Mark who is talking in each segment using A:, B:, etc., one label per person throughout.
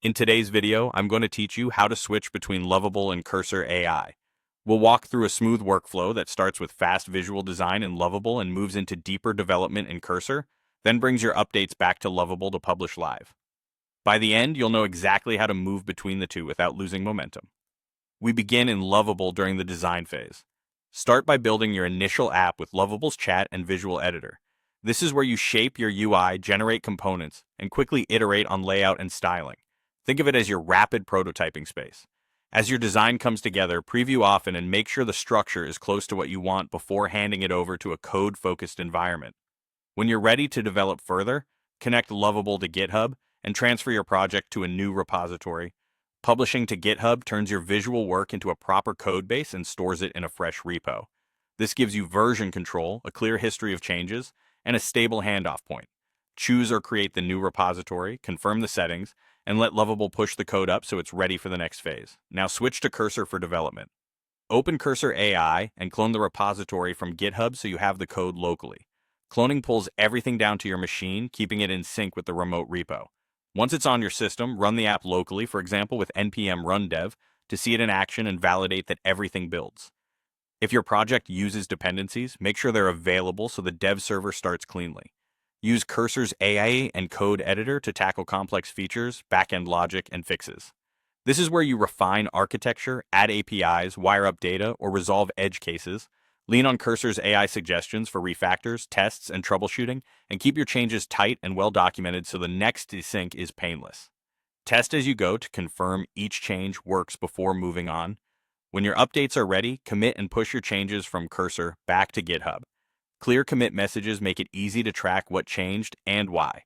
A: In today's video, I'm going to teach you how to switch between Lovable and Cursor AI. We'll walk through a smooth workflow that starts with fast visual design in Lovable and moves into deeper development in Cursor, then brings your updates back to Lovable to publish live. By the end, you'll know exactly how to move between the two without losing momentum. We begin in Lovable during the design phase. Start by building your initial app with Lovable's chat and visual editor. This is where you shape your UI, generate components, and quickly iterate on layout and styling. Think of it as your rapid prototyping space. As your design comes together, preview often and make sure the structure is close to what you want before handing it over to a code-focused environment. When you're ready to develop further, connect Lovable to GitHub and transfer your project to a new repository. Publishing to GitHub turns your visual work into a proper code base and stores it in a fresh repo. This gives you version control, a clear history of changes, and a stable handoff point. Choose or create the new repository, confirm the settings, and let Lovable push the code up so it's ready for the next phase. Now switch to Cursor for development. Open Cursor AI and clone the repository from GitHub so you have the code locally. Cloning pulls everything down to your machine, keeping it in sync with the remote repo. Once it's on your system, run the app locally, for example with npm run dev, to see it in action and validate that everything builds. If your project uses dependencies, make sure they're available so the dev server starts cleanly. Use Cursor's AI and code editor to tackle complex features, backend logic, and fixes. This is where you refine architecture, add APIs, wire up data, or resolve edge cases. Lean on Cursor's AI suggestions for refactors, tests, and troubleshooting, and keep your changes tight and well documented so the next desync is painless. Test as you go to confirm each change works before moving on. When your updates are ready, commit and push your changes from Cursor back to GitHub. Clear commit messages make it easy to track what changed and why.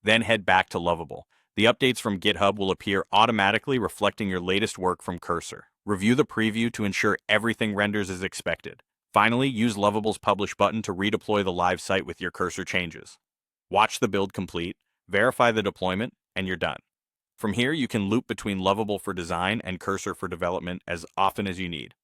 A: Then head back to Lovable. The updates from GitHub will appear automatically reflecting your latest work from Cursor. Review the preview to ensure everything renders as expected. Finally, use Lovable's Publish button to redeploy the live site with your Cursor changes. Watch the build complete, verify the deployment, and you're done. From here, you can loop between Lovable for design and Cursor for development as often as you need.